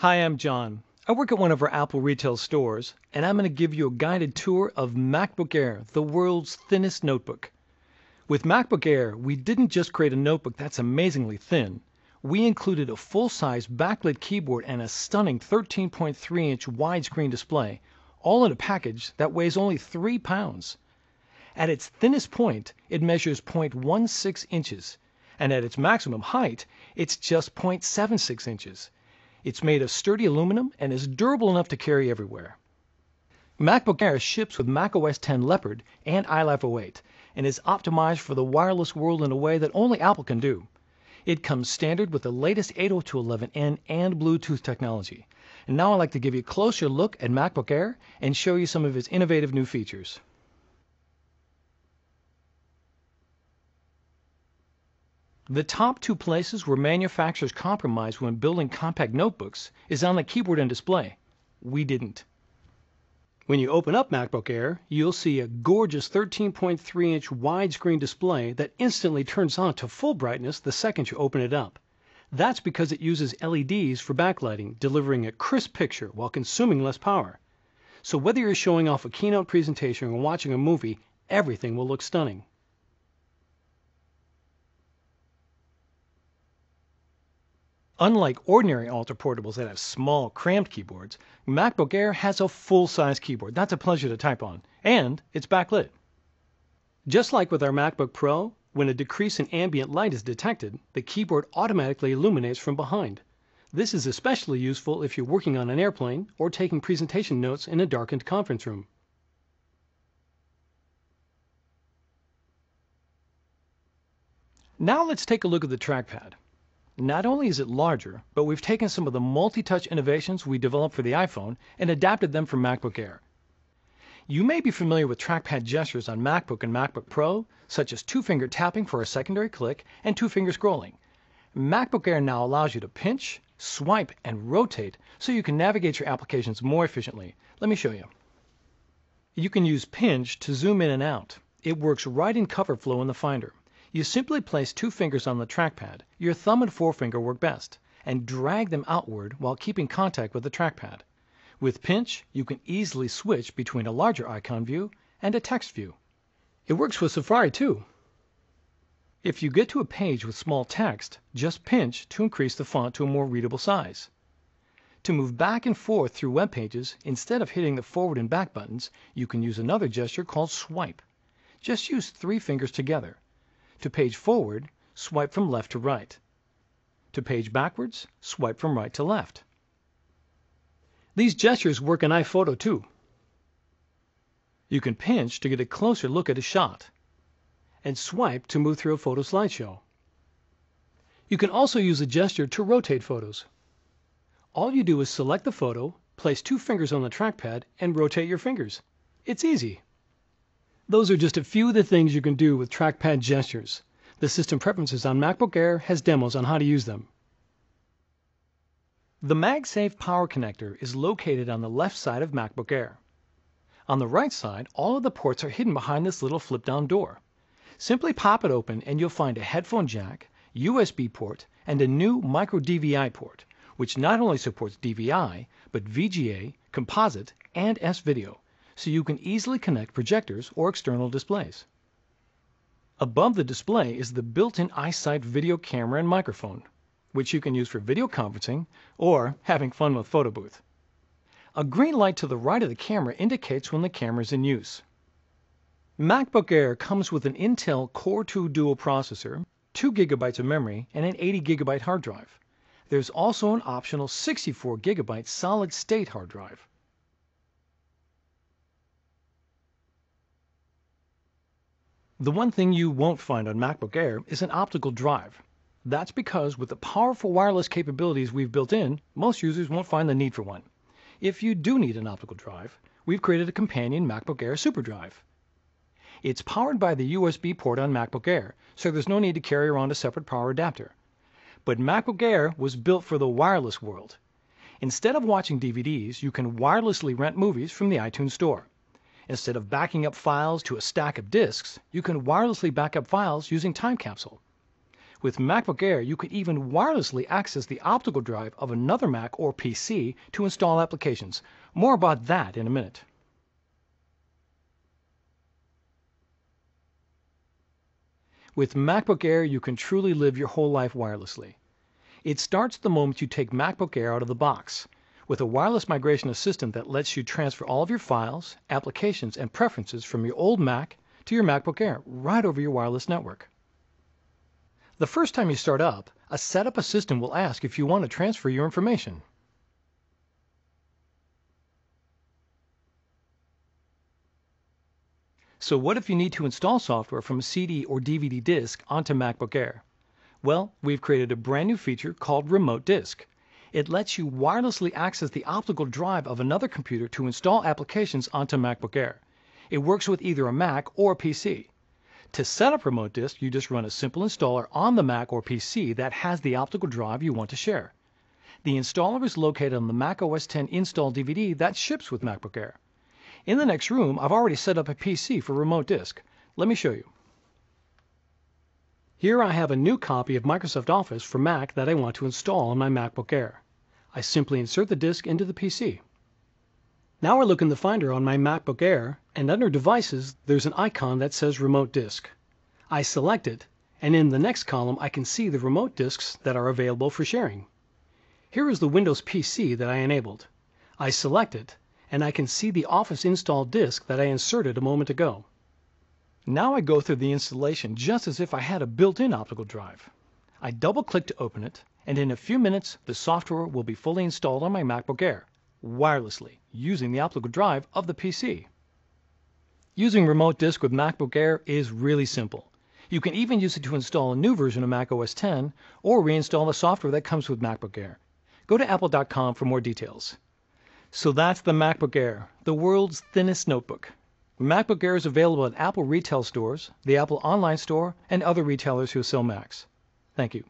Hi, I'm John. I work at one of our Apple retail stores, and I'm going to give you a guided tour of MacBook Air, the world's thinnest notebook. With MacBook Air, we didn't just create a notebook that's amazingly thin. We included a full-size backlit keyboard and a stunning 13.3-inch widescreen display, all in a package that weighs only 3 pounds. At its thinnest point, it measures 0.16 inches, and at its maximum height, it's just 0.76 inches. It's made of sturdy aluminum and is durable enough to carry everywhere. MacBook Air ships with macOS X Leopard and iLife 08 and is optimized for the wireless world in a way that only Apple can do. It comes standard with the latest 802.11n and Bluetooth technology. And now I'd like to give you a closer look at MacBook Air and show you some of its innovative new features. The top two places where manufacturers compromise when building compact notebooks is on the keyboard and display. We didn't. When you open up MacBook Air, you'll see a gorgeous 13.3-inch widescreen display that instantly turns on to full brightness the second you open it up. That's because it uses LEDs for backlighting, delivering a crisp picture while consuming less power. So whether you're showing off a keynote presentation or watching a movie, everything will look stunning. Unlike ordinary Ultra portables that have small, cramped keyboards, MacBook Air has a full-size keyboard that's a pleasure to type on, and it's backlit. Just like with our MacBook Pro, when a decrease in ambient light is detected, the keyboard automatically illuminates from behind. This is especially useful if you're working on an airplane or taking presentation notes in a darkened conference room. Now let's take a look at the trackpad. Not only is it larger, but we've taken some of the multi-touch innovations we developed for the iPhone and adapted them for MacBook Air. You may be familiar with trackpad gestures on MacBook and MacBook Pro, such as two-finger tapping for a secondary click and two-finger scrolling. MacBook Air now allows you to pinch, swipe, and rotate so you can navigate your applications more efficiently. Let me show you. You can use pinch to zoom in and out. It works right in cover flow in the Finder. You simply place two fingers on the trackpad, your thumb and forefinger work best, and drag them outward while keeping contact with the trackpad. With pinch, you can easily switch between a larger icon view and a text view. It works with Safari too. If you get to a page with small text, just pinch to increase the font to a more readable size. To move back and forth through web pages, instead of hitting the forward and back buttons, you can use another gesture called swipe. Just use 3 fingers together. To page forward, swipe from left to right. To page backwards, swipe from right to left. These gestures work in iPhoto too. You can pinch to get a closer look at a shot, and swipe to move through a photo slideshow. You can also use a gesture to rotate photos. All you do is select the photo, place 2 fingers on the trackpad, and rotate your fingers. It's easy. Those are just a few of the things you can do with trackpad gestures. The System Preferences on MacBook Air has demos on how to use them. The MagSafe power connector is located on the left side of MacBook Air. On the right side, all of the ports are hidden behind this little flip-down door. Simply pop it open and you'll find a headphone jack, USB port, and a new micro DVI port, which not only supports DVI, but VGA, composite, and S-video, so you can easily connect projectors or external displays. Above the display is the built-in iSight video camera and microphone, which you can use for video conferencing or having fun with photo booth. A green light to the right of the camera indicates when the camera is in use. MacBook Air comes with an Intel Core 2 dual processor, 2 GB of memory, and an 80 GB hard drive. There's also an optional 64 GB solid-state hard drive. The one thing you won't find on MacBook Air is an optical drive. That's because with the powerful wireless capabilities we've built in, most users won't find the need for one. If you do need an optical drive, we've created a companion MacBook Air SuperDrive. It's powered by the USB port on MacBook Air, so there's no need to carry around a separate power adapter. But MacBook Air was built for the wireless world. Instead of watching DVDs, you can wirelessly rent movies from the iTunes Store. Instead of backing up files to a stack of disks, you can wirelessly back up files using Time Capsule. With MacBook Air, you can even wirelessly access the optical drive of another Mac or PC to install applications. More about that in a minute. With MacBook Air, you can truly live your whole life wirelessly. It starts the moment you take MacBook Air out of the box, with a wireless migration assistant that lets you transfer all of your files, applications, and preferences from your old Mac to your MacBook Air right over your wireless network. The first time you start up, a setup assistant will ask if you want to transfer your information. So what if you need to install software from a CD or DVD disk onto MacBook Air? Well, we've created a brand new feature called Remote Disk. It lets you wirelessly access the optical drive of another computer to install applications onto MacBook Air. It works with either a Mac or a PC. To set up Remote Disk, you just run a simple installer on the Mac or PC that has the optical drive you want to share. The installer is located on the Mac OS X install DVD that ships with MacBook Air. In the next room, I've already set up a PC for Remote Disk. Let me show you. Here I have a new copy of Microsoft Office for Mac that I want to install on my MacBook Air. I simply insert the disk into the PC. Now I look in the Finder on my MacBook Air, and under Devices, there's an icon that says Remote Disk. I select it, and in the next column I can see the remote disks that are available for sharing. Here is the Windows PC that I enabled. I select it, and I can see the Office install disk that I inserted a moment ago. Now I go through the installation just as if I had a built-in optical drive. I double-click to open it, and in a few minutes the software will be fully installed on my MacBook Air, wirelessly, using the optical drive of the PC. Using Remote Disk with MacBook Air is really simple. You can even use it to install a new version of Mac OS X or reinstall the software that comes with MacBook Air. Go to apple.com for more details. So that's the MacBook Air, the world's thinnest notebook. MacBook Air is available at Apple retail stores, the Apple online store, and other retailers who sell Macs. Thank you.